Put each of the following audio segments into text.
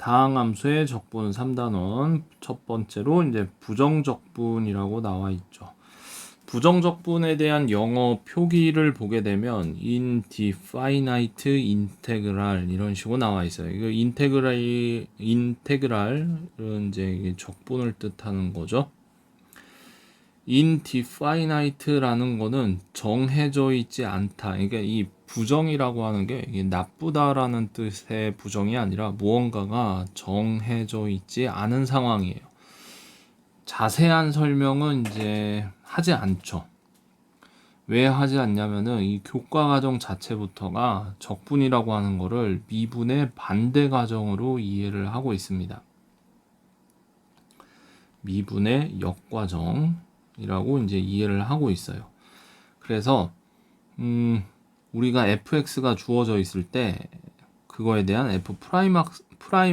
다항함수의 적분 3단원 첫 번째로 이제 부정적분이라고 나와 있죠. 부정적분에 대한 영어 표기를 보게 되면 indefinite integral 이런 식으로 나와 있어요. 이거 인테그랄은 이제 적분을 뜻하는 거죠. indefinite라는 거는 정해져 있지 않다. 그러니까 이 부정이라고 하는 게 이게 나쁘다라는 뜻의 부정이 아니라 무언가가 정해져 있지 않은 상황이에요. 자세한 설명은 이제 하지 않죠. 왜 하지 않냐면은 이 교과 과정 자체부터가 적분이라고 하는 거를 미분의 반대 과정으로 이해를 하고 있습니다. 미분의 역과정이라고 이제 이해를 하고 있어요. 그래서 우리가 fx가 주어져 있을 때 그거에 대한 f 프라임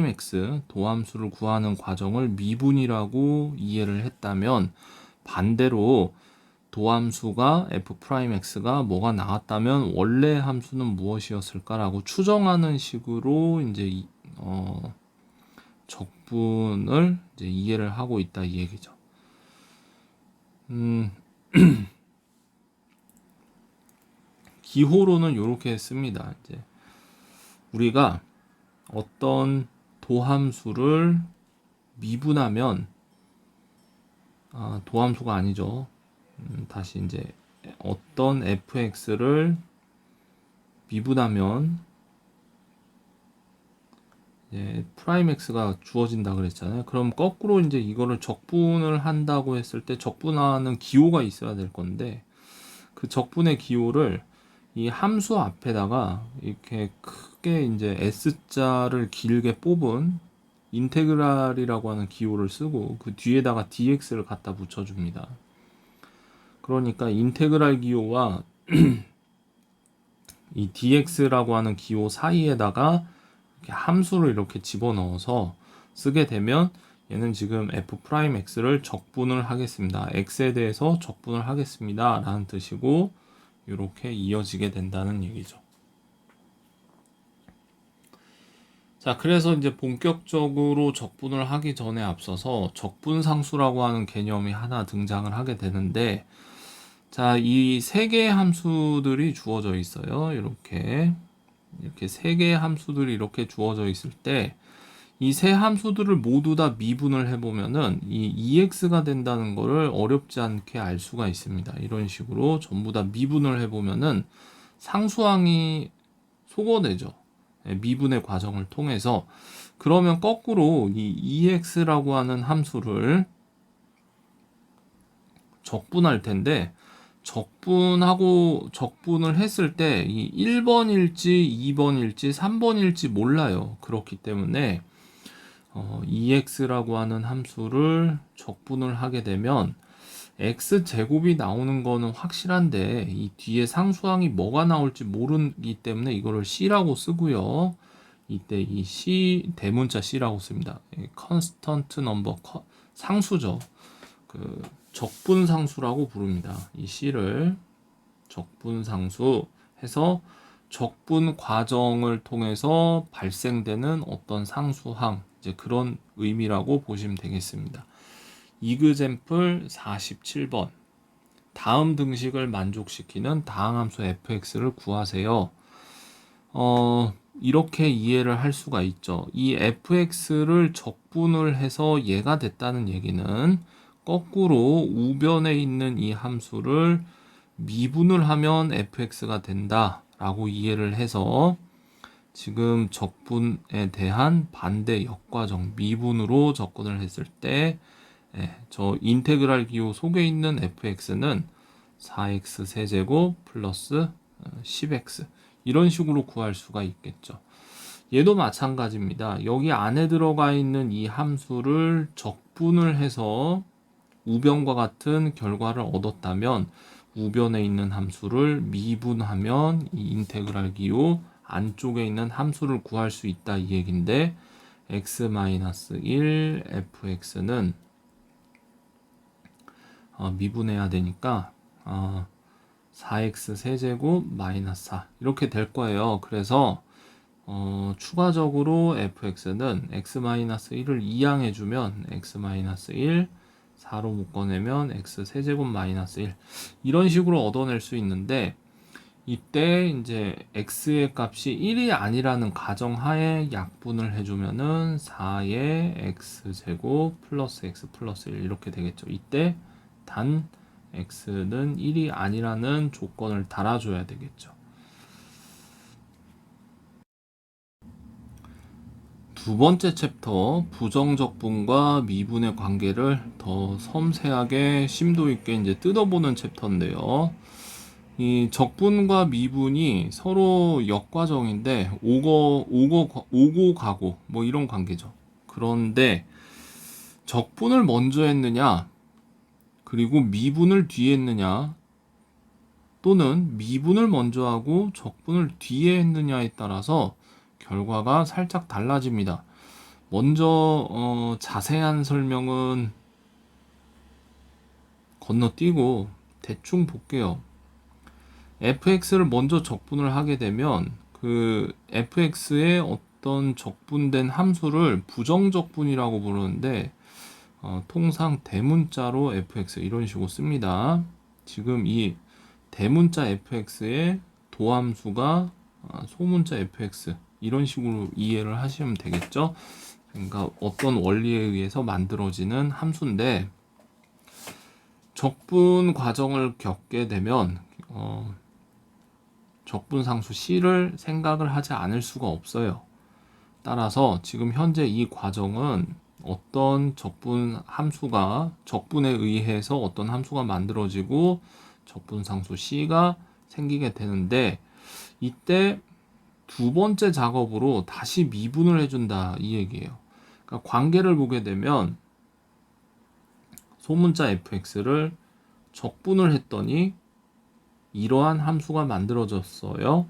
x 도함수를 구하는 과정을 미분이라고 이해를 했다면, 반대로 도함수가 f 프라임 x가 뭐가 나왔다면 원래 함수는 무엇이었을까라고 추정하는 식으로 이제 적분을 이제 이해를 하고 있다 이 얘기죠. 기호로는 이렇게 씁니다. 이제 우리가 어떤 도함수를 미분하면 도함수가 아니죠. 다시 이제 어떤 fx를 미분하면 이제 프라임 x가 주어진다 그랬잖아요. 그럼 거꾸로 이제 이거를 적분을 한다고 했을 때 적분하는 기호가 있어야 될 건데, 그 적분의 기호를 이 함수 앞에다가 이렇게 크게 이제 S자를 길게 뽑은 인테그랄이라고 하는 기호를 쓰고 그 뒤에다가 dx를 갖다 붙여줍니다. 그러니까 인테그랄 기호와 이 dx라고 하는 기호 사이에다가 이렇게 함수를 이렇게 집어넣어서 쓰게 되면 얘는 지금 f'x를 적분을 하겠습니다. x에 대해서 적분을 하겠습니다. 라는 뜻이고, 이렇게 이어지게 된다는 얘기죠. 자, 그래서 이제 본격적으로 적분을 하기 전에 앞서서 적분상수라고 하는 개념이 하나 등장을 하게 되는데, 자, 이 세 개의 함수들이 주어져 있어요. 이렇게 세 개의 함수들이 이렇게 주어져 있을 때 이 세 함수들을 모두 다 미분을 해보면은 이 EX가 된다는 거를 어렵지 않게 알 수가 있습니다. 이런 식으로 전부 다 미분을 해보면은 상수항이 소거되죠. 미분의 과정을 통해서. 그러면 거꾸로 이 EX라고 하는 함수를 적분할 텐데, 적분을 했을 때 이 1번일지 2번일지 3번일지 몰라요. 그렇기 때문에 EX라고 하는 함수를 적분을 하게 되면 X제곱이 나오는 거는 확실한데 이 뒤에 상수항이 뭐가 나올지 모르기 때문에 이거를 C라고 쓰고요. 이때 이 C 대문자 C라고 씁니다. constant number 상수죠. 그 적분상수라고 부릅니다. 이 C를 적분상수 해서 적분 과정을 통해서 발생되는 어떤 상수항, 이제 그런 의미라고 보시면 되겠습니다. 이그젬플 47번. 다음 등식을 만족시키는 다항함수 fx를 구하세요. 이렇게 이해를 할 수가 있죠. 이 fx를 적분을 해서 얘가 됐다는 얘기는 거꾸로 우변에 있는 이 함수를 미분을 하면 fx가 된다 라고 이해를 해서 지금 적분에 대한 반대 역과정 미분으로 접근을 했을 때 저 인테그랄 기호 속에 있는 fx는 4x 세제곱 플러스 10x 이런 식으로 구할 수가 있겠죠. 얘도 마찬가지입니다. 여기 안에 들어가 있는 이 함수를 적분을 해서 우변과 같은 결과를 얻었다면 우변에 있는 함수를 미분하면 이 인테그랄 기호 안쪽에 있는 함수를 구할 수 있다 이 얘긴데, x-1 fx는 미분해야 되니까 4x 세제곱 마이너스 4 이렇게 될 거예요. 그래서 추가적으로 fx는 x-1을 이항해주면 x-1 4로 묶어내면 x 세제곱 마이너스 1 이런 식으로 얻어낼 수 있는데, 이때 이제 x의 값이 1이 아니라는 가정하에 약분을 해주면은 4의 x제곱 플러스 x 플러스 1 이렇게 되겠죠. 이때 단 x는 1이 아니라는 조건을 달아줘야 되겠죠. 두 번째 챕터 부정적분과 미분의 관계를 더 섬세하게 심도 있게 이제 뜯어보는 챕터인데요. 이 적분과 미분이 서로 역과정인데 오고 가고 뭐 이런 관계죠. 그런데 적분을 먼저 했느냐 그리고 미분을 뒤에 했느냐, 또는 미분을 먼저 하고 적분을 뒤에 했느냐에 따라서 결과가 살짝 달라집니다. 먼저 자세한 설명은 건너뛰고 대충 볼게요. fx를 먼저 적분을 하게 되면 그 fx의 어떤 적분된 함수를 부정적분이라고 부르는데, 통상 대문자로 fx 이런 식으로 씁니다. 지금 이 대문자 fx의 도함수가 소문자 fx 이런 식으로 이해를 하시면 되겠죠. 그러니까 어떤 원리에 의해서 만들어지는 함수인데, 적분 과정을 겪게 되면 적분상수 C를 생각을 하지 않을 수가 없어요. 따라서 지금 현재 이 과정은 어떤 적분에 의해서 어떤 함수가 만들어지고 적분상수 C가 생기게 되는데, 이때 두 번째 작업으로 다시 미분을 해준다 이 얘기예요. 그러니까 관계를 보게 되면 소문자 fx를 적분을 했더니 이러한 함수가 만들어졌어요.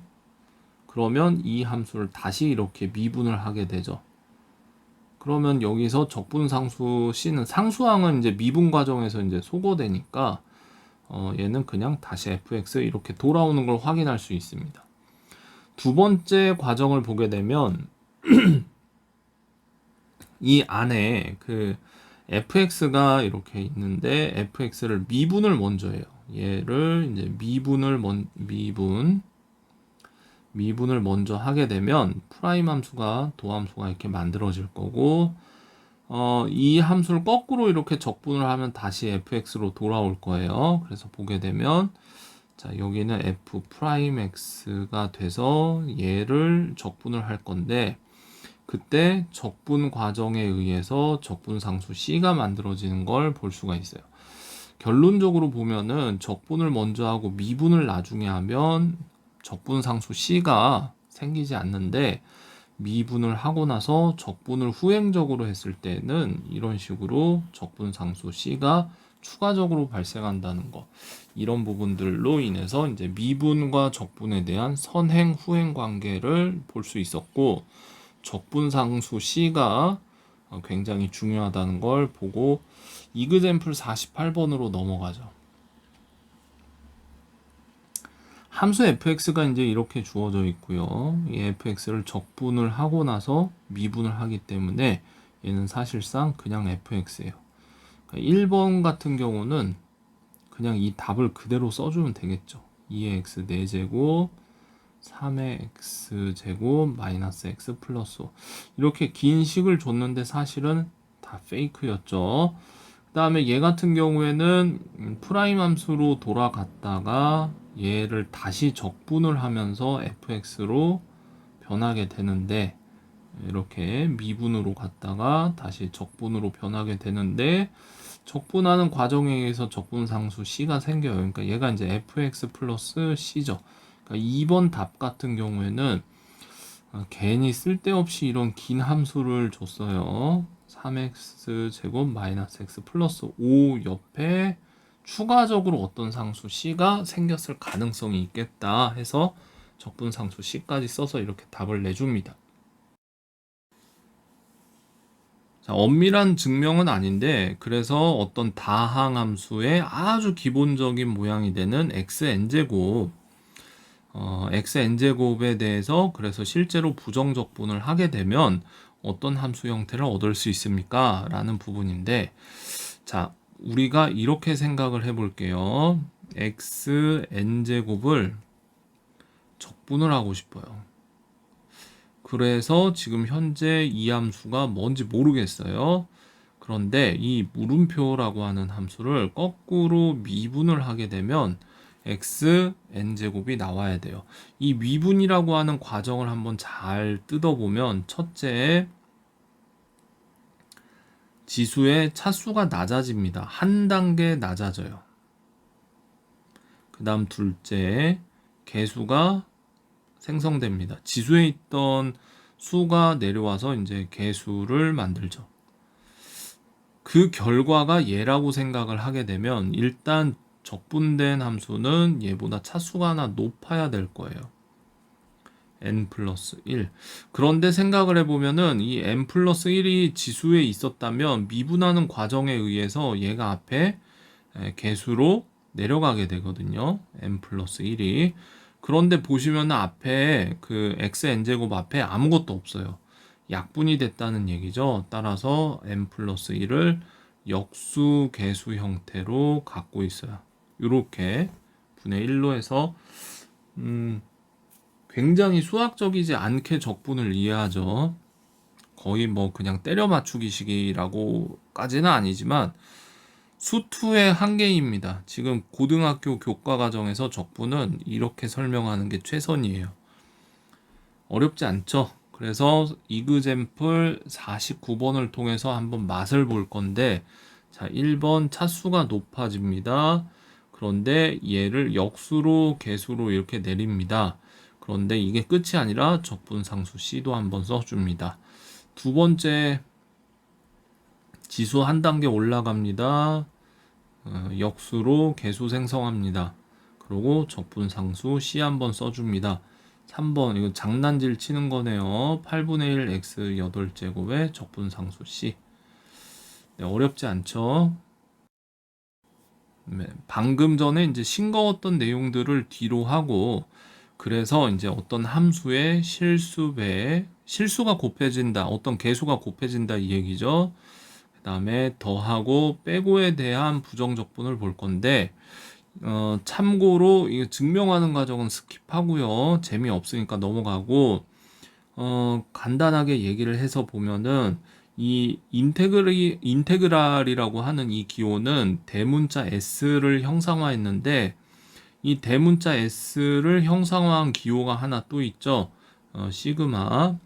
그러면 이 함수를 다시 이렇게 미분을 하게 되죠. 그러면 여기서 적분상수 C는 상수항은 이제 미분 과정에서 이제 소거되니까 얘는 그냥 다시 fx 이렇게 돌아오는 걸 확인할 수 있습니다. 두 번째 과정을 보게 되면 이 안에 그 fx가 이렇게 있는데 fx를 미분을 먼저 해요. 얘를 이제 미분을 먼저 하게 되면 프라임 함수가 도함수가 이렇게 만들어질 거고, 이 함수를 거꾸로 이렇게 적분을 하면 다시 fx로 돌아올 거예요. 그래서 보게 되면 자, 여기는 f 프라임 x가 돼서 얘를 적분을 할 건데, 그때 적분 과정에 의해서 적분상수 C가 만들어지는 걸 볼 수가 있어요. 결론적으로 보면은 적분을 먼저 하고 미분을 나중에 하면 적분상수 C가 생기지 않는데, 미분을 하고 나서 적분을 후행적으로 했을 때는 이런 식으로 적분상수 C가 추가적으로 발생한다는 거, 이런 부분들로 인해서 이제 미분과 적분에 대한 선행 후행 관계를 볼 수 있었고, 적분상수 C가 굉장히 중요하다는 걸 보고 이그젬플 48번으로 넘어가죠. 함수 fx가 이제 이렇게 주어져 있고요. 이 fx를 적분을 하고 나서 미분을 하기 때문에 얘는 사실상 그냥 fx예요. 1번 같은 경우는 그냥 이 답을 그대로 써주면 되겠죠. 2의 x 4제곱 3의 x제곱 마이너스 x 플러스 5 이렇게 긴 식을 줬는데 사실은 다 페이크였죠. 그 다음에 얘 같은 경우에는 프라임 함수로 돌아갔다가 얘를 다시 적분을 하면서 fx로 변하게 되는데, 이렇게 미분으로 갔다가 다시 적분으로 변하게 되는데, 적분하는 과정에 의해서 적분상수 C가 생겨요. 그러니까 얘가 이제 fx 플러스 C죠. 그러니까 2번 답 같은 경우에는 괜히 쓸데없이 이런 긴 함수를 줬어요. 3x 제곱 마이너스 x 플러스 5 옆에 추가적으로 어떤 상수 C가 생겼을 가능성이 있겠다 해서 적분상수 C까지 써서 이렇게 답을 내줍니다. 자, 엄밀한 증명은 아닌데, 그래서 어떤 다항함수의 아주 기본적인 모양이 되는 xn제곱, xn제곱에 대해서 그래서 실제로 부정적분을 하게 되면 어떤 함수 형태를 얻을 수 있습니까? 라는 부분인데, 자, 우리가 이렇게 생각을 해볼게요. xn제곱을 적분을 하고 싶어요. 그래서 지금 현재 이 함수가 뭔지 모르겠어요. 그런데 이 물음표라고 하는 함수를 거꾸로 미분을 하게 되면 xn제곱이 나와야 돼요. 이 미분이라고 하는 과정을 한번 잘 뜯어보면, 첫째, 지수의 차수가 낮아집니다. 한 단계 낮아져요. 그 다음 둘째, 개수가 생성됩니다. 지수에 있던 수가 내려와서 이제 개수를 만들죠. 그 결과가 얘라고 생각을 하게 되면 일단 적분된 함수는 얘보다 차수가 하나 높아야 될 거예요. n 플러스 1. 그런데 생각을 해보면은 이 n 플러스 1이 지수에 있었다면 미분하는 과정에 의해서 얘가 앞에 개수로 내려가게 되거든요. n 플러스 1이. 그런데 보시면 앞에 그 xn제곱 앞에 아무것도 없어요. 약분이 됐다는 얘기죠. 따라서 n 플러스 1을 역수 개수 형태로 갖고 있어요. 이렇게 분의 1로 해서 굉장히 수학적이지 않게 적분을 이해하죠. 거의 뭐 그냥 때려 맞추기식이라고까지는 아니지만 수투의 한계입니다. 지금 고등학교 교과 과정에서 적분은 이렇게 설명하는 게 최선이에요. 어렵지 않죠? 그래서 이그젬플 49번을 통해서 한번 맛을 볼 건데, 자, 1번 차수가 높아집니다. 그런데 얘를 역수로 개수로 이렇게 내립니다. 그런데 이게 끝이 아니라 적분상수 C도 한번 써줍니다. 두 번째, 지수 한 단계 올라갑니다. 역수로 개수 생성합니다. 그리고 적분상수 C 한번 써줍니다. 3번, 이거 장난질 치는 거네요. 8분의 1 x 8제곱의 적분상수 C. 네, 어렵지 않죠? 네, 방금 전에 이제 싱거웠던 내용들을 뒤로 하고, 그래서 이제 어떤 함수의 실수가 곱해진다, 어떤 개수가 곱해진다 이 얘기죠. 그 다음에 더하고 빼고에 대한 부정적분을 볼 건데, 참고로 이거 증명하는 과정은 스킵하고요. 재미없으니까 넘어가고, 간단하게 얘기를 해서 보면은 이 인테그랄이라고 하는 이 기호는 대문자 S를 형상화했는데, 이 대문자 S를 형상화한 기호가 하나 또 있죠. 시그마가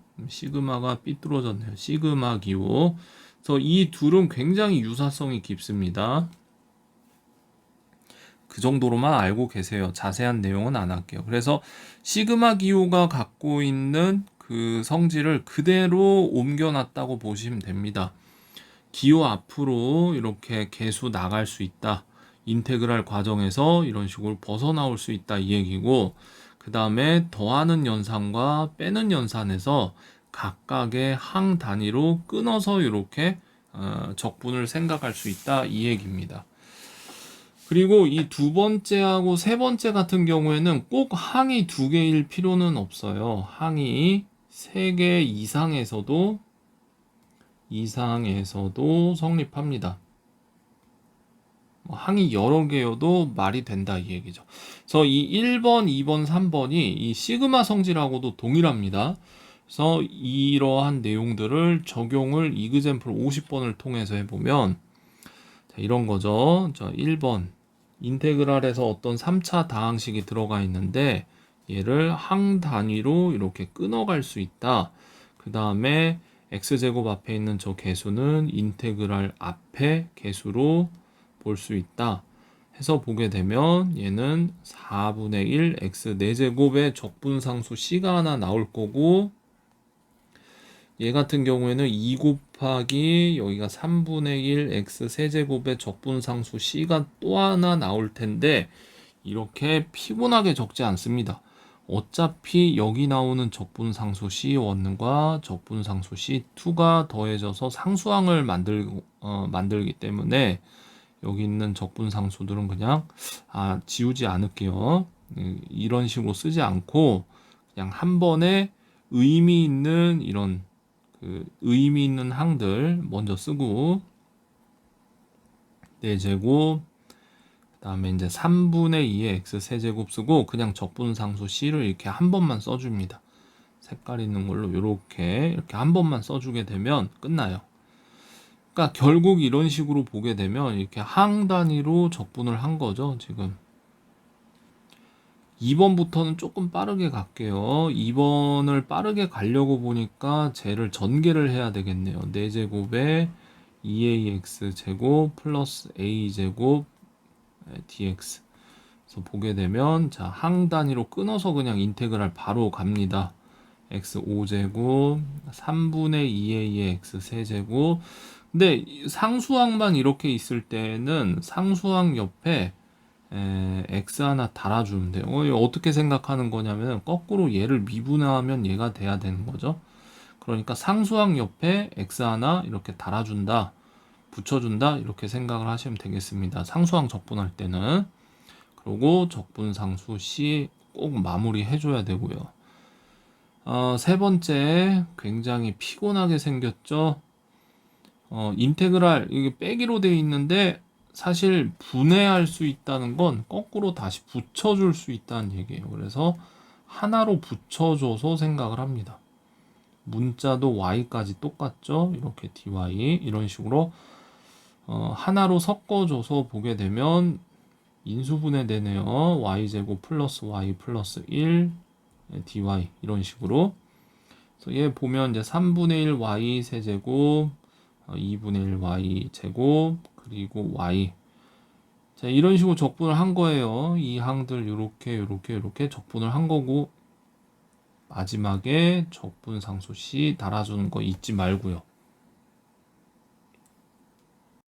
삐뚤어졌네요. 시그마 기호. 그래서 이 둘은 굉장히 유사성이 깊습니다. 그 정도로만 알고 계세요. 자세한 내용은 안 할게요. 그래서 시그마 기호가 갖고 있는 그 성질을 그대로 옮겨놨다고 보시면 됩니다. 기호 앞으로 이렇게 계수 나갈 수 있다. 인테그랄 과정에서 이런 식으로 벗어나올 수 있다 이 얘기고, 그 다음에 더하는 연산과 빼는 연산에서 각각의 항 단위로 끊어서 이렇게 적분을 생각할 수 있다 이 얘기입니다. 그리고 이 두 번째하고 세 번째 같은 경우에는 꼭 항이 두 개일 필요는 없어요. 항이 세 개 이상에서도 성립합니다. 항이 여러 개여도 말이 된다 이 얘기죠. 그래서 이 1번, 2번, 3번이 이 시그마 성질하고도 동일합니다. 그래서 이러한 내용들을 적용을 이그젬플 50번을 통해서 해보면, 자, 이런 거죠. 자, 1번 인테그랄에서 어떤 3차 다항식이 들어가 있는데 얘를 항 단위로 이렇게 끊어갈 수 있다. 그 다음에 x제곱 앞에 있는 저 개수는 인테그랄 앞에 개수로 볼 수 있다 해서 보게 되면 얘는 4분의 1 x 4제곱의 적분상수 C가 하나 나올 거고, 얘 같은 경우에는 2 곱하기 여기가 3분의 1 x 세제곱의 적분상수 C가 또 하나 나올 텐데, 이렇게 피곤하게 적지 않습니다. 어차피 여기 나오는 적분상수 C1과 적분상수 C2가 더해져서 상수항을 만들기 때문에 여기 있는 적분상수들은 그냥 지우지 않을게요. 이런 식으로 쓰지 않고 그냥 한 번에 의미 있는 이런 의미 있는 항들 먼저 쓰고 4제곱 그다음에 이제 3분의 2의 x 세제곱 쓰고 그냥 적분상수 c를 이렇게 한 번만 써줍니다. 색깔 있는 걸로 이렇게 한 번만 써주게 되면 끝나요. 그러니까 결국 이런 식으로 보게 되면 이렇게 항 단위로 적분을 한 거죠. 지금 2번부터는 조금 빠르게 갈게요. 2번을 빠르게 가려고 보니까 쟤를 전개를 해야 되겠네요. 4제곱에 2ax 제곱 플러스 a 제곱 dx. 그래서 보게 되면 자, 항 단위로 끊어서 그냥 인테그랄 바로 갑니다. x 5제곱 3분의 2a의 x 세제곱. 근데 상수항만 이렇게 있을 때는 상수항 옆에 x 하나 달아주면 돼요. 이거 어떻게 생각하는 거냐면 거꾸로 얘를 미분하면 얘가 돼야 되는 거죠. 그러니까 상수항 옆에 x 하나 이렇게 달아준다, 붙여준다 이렇게 생각을 하시면 되겠습니다. 상수항 적분할 때는. 그리고 적분상수 C 꼭 마무리 해줘야 되고요. 세 번째 굉장히 피곤하게 생겼죠. 인테그랄 이게 빼기로 되어 있는데 사실 분해할 수 있다는 건 거꾸로 다시 붙여줄 수 있다는 얘기예요. 그래서 하나로 붙여줘서 생각을 합니다. 문자도 y까지 똑같죠. 이렇게 dy 이런 식으로 하나로 섞어줘서 보게 되면 인수분해 되네요. y제곱 플러스 y 플러스 1 dy 이런 식으로. 그래서 얘 보면 이제 3분의 1 y 세제곱 2분의 1 y 제곱 그리고 y. 자, 이런 식으로 적분을 한 거예요. 이 항들 요렇게 적분을 한 거고 마지막에 적분상수 C 달아주는 거 잊지 말고요.